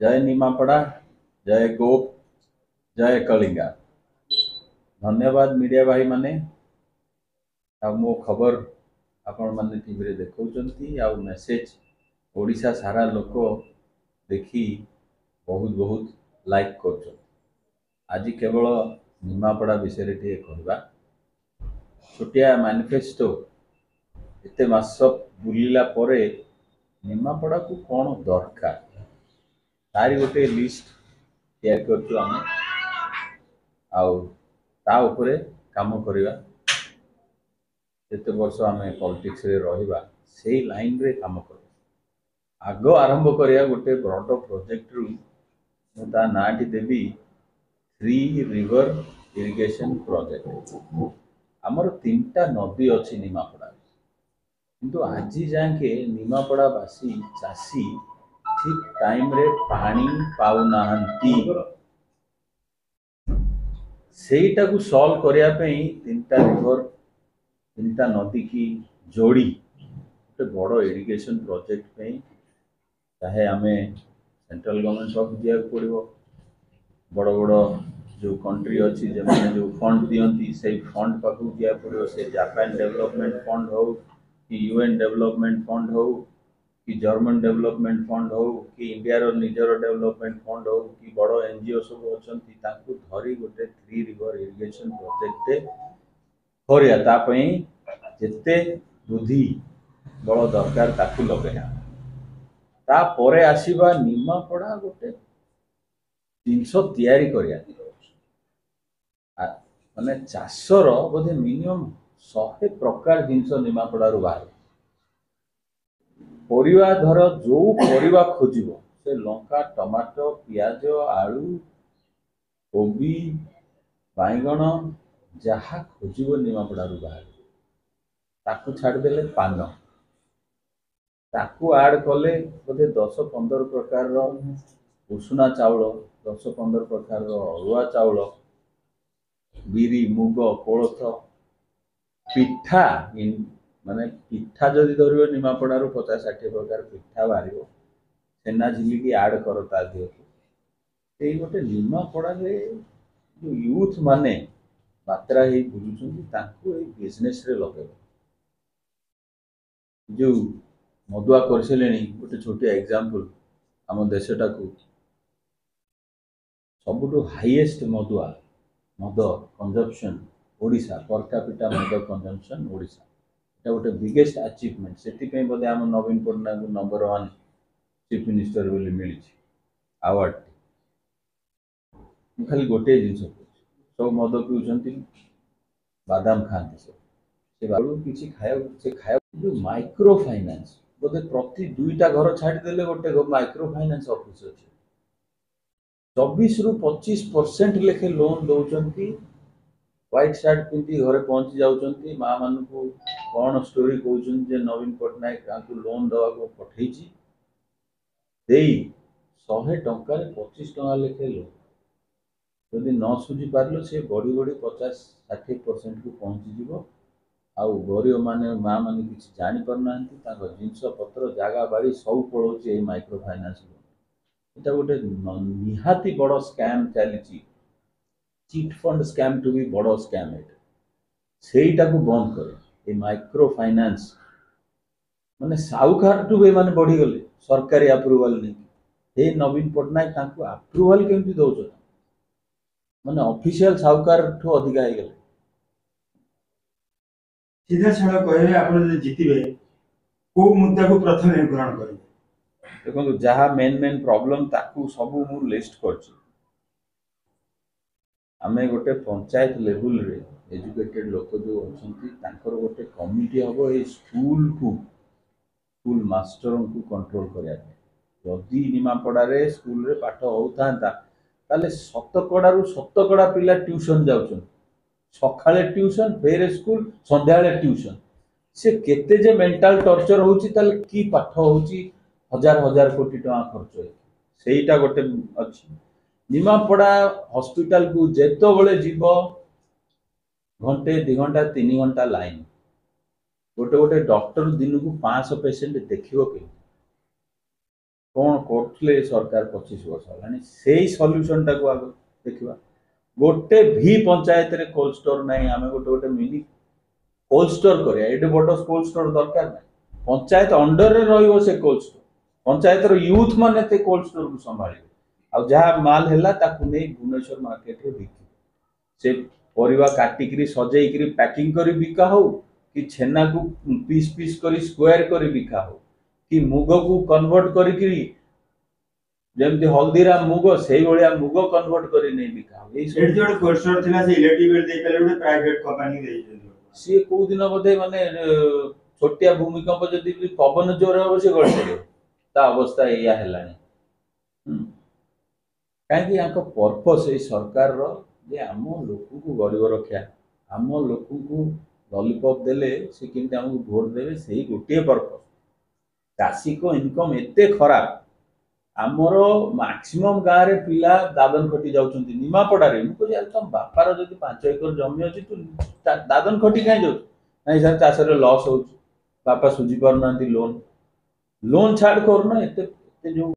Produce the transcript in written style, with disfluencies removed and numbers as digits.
जय निमापड़ा, जय गोप, जय कलिंगा। धन्यवाद मीडिया भाई माने मो खबर आपण माने टीवी रे देखौचंती आ मेसेज ओडिशा सारा लोक देखी बहुत बहुत लाइक कर। आज केवल निमापड़ा विषय टे कहवा छोटिया मैनिफेस्टो एते मास बुलिला परे निमापड़ा को कौन दरकार तारी गोटे लिस्ट तैयार करछु आमे आउ ता उपरे काम करिवा जेते वर्ष आमे पॉलिटिक्स रे रहिबा सेही लाइन रे काम कर आग आरंभ करिया गोटे बड़ प्रोजेक्ट रु ता नाटी देवी थ्री रिवर इरिगेशन प्रोजेक्ट। आमर तीनटा नदी अच्छी निमापड़ा किंतु आज जाके निमापड़ा बासी चाषी ठीक टाइम रे पानी पाउनाहांती सेटा को सॉल्व करिया पई तीनटा रिवर तीनटा नदी की जोड़ी गोटे बड़ इरिगेशन प्रोजेक्ट पई चाहे आमे सेंट्रल गवर्नमेंट ऑफ दिया पड़ो बड़ बड़ जो कंट्री अच्छी जो मैंने जो फंड दियंती से फंड पाक दिया पड़ो से जापान डेवलपमेंट फंड हो कि यूएन डेवलपमेंट फंड हो कि जर्मन डेवलपमेंट फंड हो कि इंडिया रो निजर डेवलपमेंट फंड हो कि बड़ एनजीओ सब अच्छी धरी गोटे थ्री रिवर इरिगेशन प्रोजेक्ट करिया जेते बुद्धि बल दरकार ताकू लगे तापर आसवा निमापड़ा गोटे जिनस तैयारी करिया माने चाषर बोधे मिनिमम 100 प्रकार जिनस निमापड़ा बाहर परिवा धर जो परिवा खोजिब से लंका टमाटो पियाज आलू कोबी बैगण जहाँ खोजिब निमापड़ा बाहर ताकू छाड़देले पान ताकू आड कले बोधे 10-15 प्रकार उषुना चाउल 10-15 प्रकार अरुआ चाउल बिरी मुग कोलथ पिठा माने पिठा जदि धर निमापड़ार 50-60 प्रकार पिठा बाहर छेना झिलिकी आड कर दिह गोटे निमापड़ा जो यूथ माने मात्रा ही बुझुं बिजनेस रे लगे जो मदुआ कर गोटे छोटिया एग्जांपल आम देशटा को सबुठु हाईएस्ट मदुआ मद कंजम्पशन ओडिशा पर कैपिटा मद कंजम्पशन ओडिशा एटा गोटे बिगेस्ट अचीवमेंट से बोधे आम नवीन पट्टनायक नंबर 1 चीफ मिनिस्टर बोली मिली अवार्ड खाली गोटे जिन सब मद पीउछंती बादाम खाती किसी खाया जो माइक्रो फाइनेंस बोधे प्रति 2टा घर छाड़देले गोटे माइक्रो फाइनेंस ऑफिस अच्छे 24-25% लेखे लोन दौरान व्हाइट शर्ट पिंधि घरे पहुंची जाऊँच माँ मान को कौन स्टोरी कहते नवीन पट्टनायक लोन दवा को पठे 100 टंकार 25 टंका लेखे लोन जदि न सुझी पार सी बढ़ी बढ़ी 50-60% को पहुँचीज आउ गरीब माने माँ मैंने किसी जापारना जिनस पत्र जगह बाड़ी सब पड़ोसी माइक्रो फाइनेंस लोन गोटे निहाती बड़ स्कैम चली चिट फंड स्कैम टू भी बड़ स्कैम सेटा को बंद करे माइक्रो फाइनेंस माने साहूकार टू भी माने बढ़ी गले सरकारी अप्रूवल नहीं नवीन पट्टनायक अप्रूवल केमती दौर माने ऑफिशियल साहूकार ठू अधिका हो गले सीधा साधा कहे आप जितबे को मुद्दा को प्रथम ग्रहण करेंगे देखो जहाँ मेन मेन प्रॉब्लम ताकू सब मु लिस्ट करछि आमे गोटे पंचायत लेवल रे एजुकेटेड लोक जो अछंती तांकर गोटे कमिटी हबो ए स्कूल मास्टर को कंट्रोल करिया जदि निमापड़ा रे स्कूल रे पाठ होता ताले शतकड़ा पिला ट्यूशन जाउछन सकाळे ट्यूशन फेरे स्कूल संध्याळे ट्यूशन से केते जे मेंटल टॉर्चर होउची ताले की पाठ होउची हजार कोटी टका खर्च सेटा गोटे अच्छी निमापड़ा हॉस्पिटल को जेतो बळे जीव घंटे 2 घंटा 3 घंटा लाइन गोटे गोटे डॉक्टर दिन को 500 पेशेंट देखियो के कौन करथले सरकार 25 वर्ष हेलानी सेही सॉल्यूशन टाको आगो देखिबा गोटे भी पंचायत रे कोल्ड स्टोर नाही आमे गोटे गोटे मिनी कोल्ड स्टोर करिया एडे बड़ कोल्ड स्टोर दरकार नाही पंचायत अंडर रे रहिबो से कोल्ड स्टोर पंचायत रो यूथ माने ते कोल्ड स्टोर को संभाळिबे आ जहा माल हैला ताकू नै भुवनेश्वर मार्केट रे बिकी से परिवा काटिकरी सजेइकरी पैकिंग करी बिका हो कि छेना को पीस पीस करी स्क्वायर करी बिका हो कि मुग को कन्वर्ट करी जेमती हल्दीराम मुग से भलिया मुग कन्वर्ट करी नै बिका हो एई एडी जोड कोल्ड स्टोर थिला से इलेक्ट्रिक बिल दे पेले गोटे प्राइवेट कंपनी दे सी को दिन बधे माने छोटिया भूमिकंप जदि पवन जोर हो से गड़ ता अवस्था एया हेलानी कहीं यहाँ पर्पस ये सरकार रो जे आम लोक को गरीब रक्षा आम लोक को लॉलीपॉप देले से केमती हमको भोट देवे से गोटे पर्पस चाषी को इनकम एते खराब आमर मैक्सिमम गाँव रे पिला दादन खटी जाउछंती निमापड़ा रे मुझे यार तुम बापार जदि 5 एकर जमी अछि तू दादन खटी काई जाउ नहीं सर चाष रे लॉस हो बापा सुझी पार लोन लोन छाड़ करना एते जो